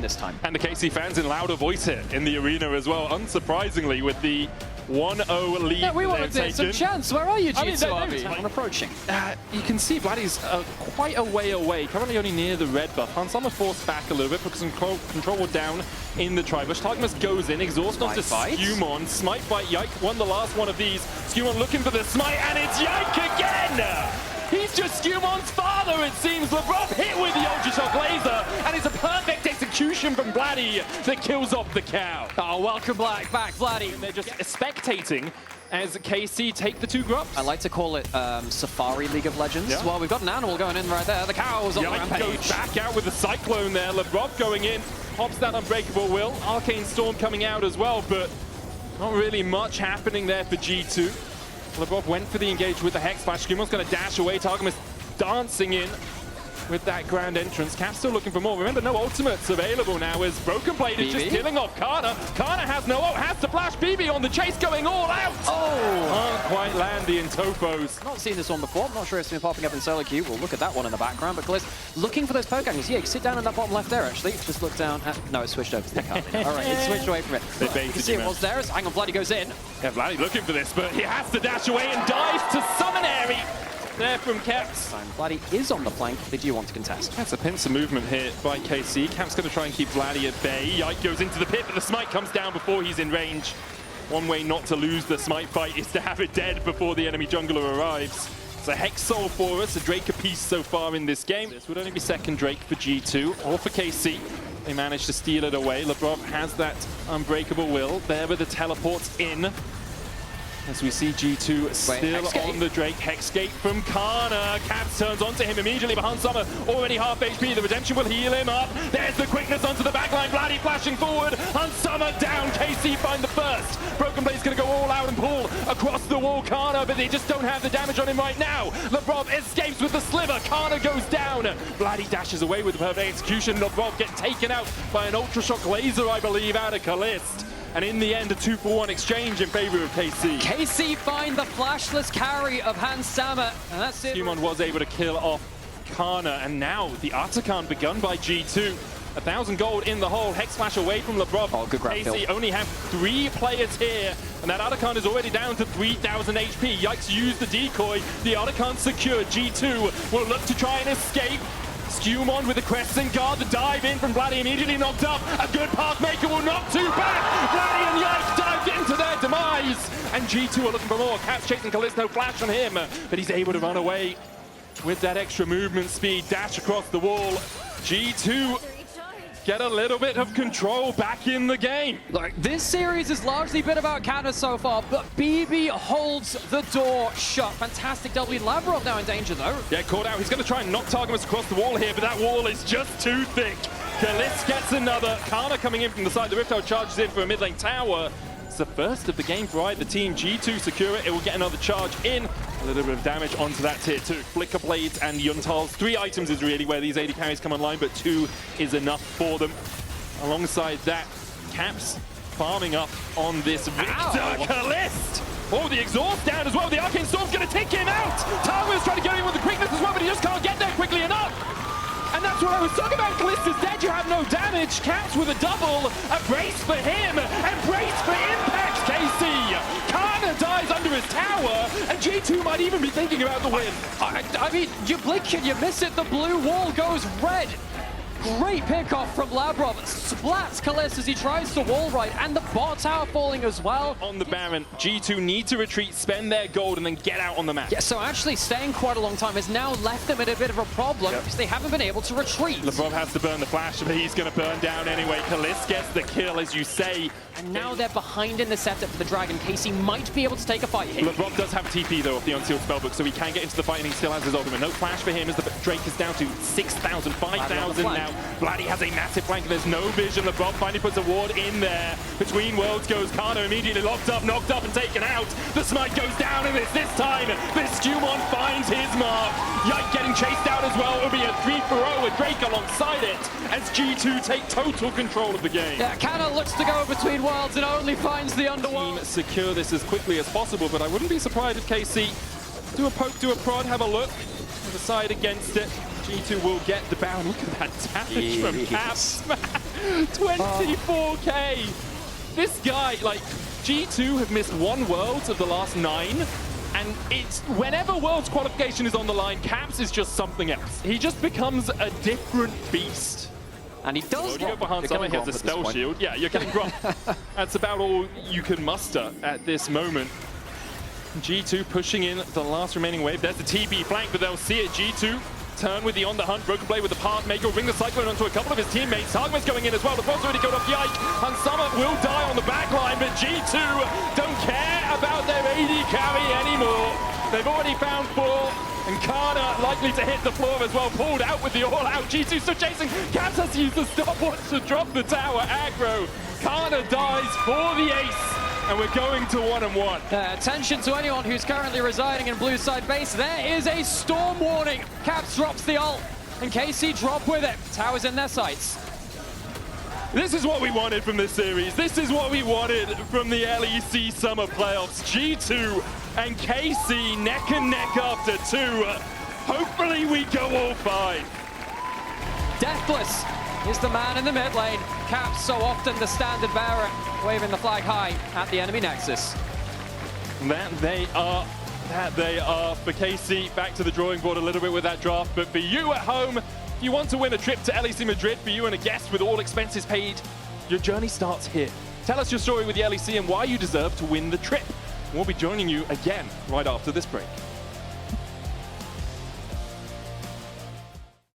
this time. And the KC fans in louder voice here in the arena as well, unsurprisingly, with the 1-0 lead. Yeah, we wanted to take some chance. Where are you, G-2? I'm approaching. You can see Vladi's quite a way away, currently only near the red buff. Summer forced back a little bit because control down in the tri-bush. Targamas goes in, exhaust onto SkewMond. Smite by Yike, won the last one of these. SkewMond looking for the smite, and it's Yike again! He's just SkewMond's father, it seems. Labrov hit with the Ultra Shock Laser, and it's a perfect execution from Vladi that kills off the cow. Oh, welcome back, Vladi. And they're just spectating as KC take the 2 grubs. I like to call it Safari League of Legends. Yeah. Well, we've got an animal going in right there. The cow's on the rampage. Goes back out with the Cyclone there. Labrov going in, pops that Unbreakable Will. Arcane Storm coming out as well, but not really much happening there for G2. Labrov went for the engage with the Hex Splash. SkewMond's going to dash away. Targamas dancing in with that grand entrance. Cap's still looking for more. Remember, no ultimates available now as Broken Blade is just killing off Canna. Canna has no ult, has to flash. BB on the chase going all out. Oh! Can't quite land the Intofos. Not seen this one before. I'm not sure it's been popping up in solo queue. We'll look at that one in the background. But Caliste looking for those poke angles. Yeah, sit down in that bottom left there, actually. Just look down at... No, it switched over to the Karmine. All right, it switched away from it. You can see it was there. Hang on, Vladi goes in. Yeah, Vladi looking for this, but he has to dash away and dives to Summonary. There from Caps. Vladi is on the flank. They do want to contest. That's a pincer movement here by KC. Caps going to try and keep Vladi at bay. Yike goes into the pit, but the smite comes down before he's in range. One way not to lose the smite fight is to have it dead before the enemy jungler arrives. It's a Hex Soul for us, a Drake apiece so far in this game. This would only be second Drake for G2 or for KC. They managed to steal it away. Labrov has that Unbreakable Will. There with the teleports in. As we see G2 still on the Drake. Hexgate from Canna. Caps turns onto him immediately behind Summer. Already half HP. The Redemption will heal him up. There's the quickness onto the backline. Vladi flashing forward. And Summer down. KC find the first. Broken Blade's going to go all out and pull across the wall. Canna, but they just don't have the damage on him right now. Labrov escapes with the sliver. Canna goes down. Vladi dashes away with the perfect execution. Labrov gets taken out by an Ultra Shock Laser, I believe, out of Caliste. And in the end, a 2-for-1 exchange in favor of KC. KC find the flashless carry of Hans Sammer, and that's it. SkewMond was able to kill off Canna, and now the Artican begun by G2. 1,000 gold in the hole, Hex Flash away from Labrov. Oh, good grab, KC only have 3 players here, and that Artican is already down to 3,000 HP. Yikes used the decoy, the Artican secured. G2 will look to try and escape. SkewMond with the Crescent Guard, the dive in from Vladi immediately knocked up. A good Pathmaker will knock 2 back. Vladi and Yike dived into their demise. And G2 are looking for more. Caps chasing Caliste, no flash on him. But he's able to run away with that extra movement speed. Dash across the wall. G2 get a little bit of control back in the game. Look, this series has largely been about Canna so far, but BB holds the door shut. Fantastic W. Labrov now in danger, though. Yeah, caught out. He's going to try and knock Targamas across the wall here, but that wall is just too thick. Caliste gets another. Canna coming in from the side. The Rift charges in for a mid lane tower. It's the first of the game for either team. G2 secure it. It will get another charge in. A little bit of damage onto that tier 2. Flicker Blades and Yuntals. 3 items is really where these AD carries come online, but 2 is enough for them. Alongside that, Caps farming up on this Viktor Caliste. Oh, the exhaust down as well. The Arcane Storm's going to take him out. Targamas trying to get in with the quickness as well, but he just can't get there quickly enough. And that's what I was talking about. Caliste is dead. You have no damage. Caps with a double. A brace for him. And brace for impact, KC. Canna dies under his tower. And G2 might even be thinking about the win. I mean, you blink and you miss it. The blue wall goes red. Great pickoff from Labrov. Splats Caliste as he tries to wall right, and the bot tower falling as well. On the Baron, G2 need to retreat, spend their gold, and then get out on the map. Yeah, so actually staying quite a long time has now left them in a bit of a problem because they haven't been able to retreat. Labrov has to burn the flash, but he's going to burn down anyway. Caliste gets the kill, as you say. And now they're behind in the setup for the Dragon. KC might be able to take a fight here. Labrov does have a TP, though, off the Unsealed Spellbook, so he can get into the fight, and he still has his ultimate. No flash for him as the Drake is down to 6,000, 5,000 now. Vladi has a massive flank, and there's no vision. Labrov finally puts a ward in there. Between worlds goes Canna, immediately locked up, knocked up, and taken out. The smite goes down, and it's this time that SkewMond finds his mark. Yike getting chased out as well. It'll be a 3-for-0 with Drake alongside it as G2 take total control of the game. Yeah, Canna looks to go between worlds and only finds the underworld. Team secure this as quickly as possible, but I wouldn't be surprised if KC do a poke, do a prod, have a look, and decide against it. G2 will get the bound. Look at that damage from Caps. 24K! This guy, like, G2 have missed one Worlds of the last 9, and it's whenever Worlds qualification is on the line, Caps is just something else. He just becomes a different beast. And he does Go behind someone, he has a spell shield. Yeah, you're killing Gromp. That's about all you can muster at this moment. G2 pushing in the last remaining wave. There's the TB flank, but they'll see it. G2 turn with the on the hunt. Broken Blade with the path maker. Ring the Cyclone onto a couple of his teammates. Targamas going in as well. The boss already killed off Yike. And Summer will die on the back line, but G2 don't care about their AD carry anymore. They've already found 4. And Canna likely to hit the floor as well. Pulled out with the all-out. G2 still chasing. Caps has to use the stopwatch to drop the tower aggro. Canna dies for the ace. And we're going to 1-1. Attention to anyone who's currently residing in blue side base. There is a storm warning. Caps drops the ult, and KC drop with it. Towers in their sights. This is what we wanted from this series. This is what we wanted from the LEC Summer playoffs. G2 and KC neck and neck after 2. Hopefully we go all 5. Deathless is the man in the mid lane. Caps so often the standard bearer, waving the flag high at the enemy nexus. That they are. For KC, back to the drawing board a little bit with that draft. But for you at home, if you want to win a trip to LEC Madrid, for you and a guest with all expenses paid, your journey starts here. Tell us your story with the LEC and why you deserve to win the trip. We'll be joining you again right after this break.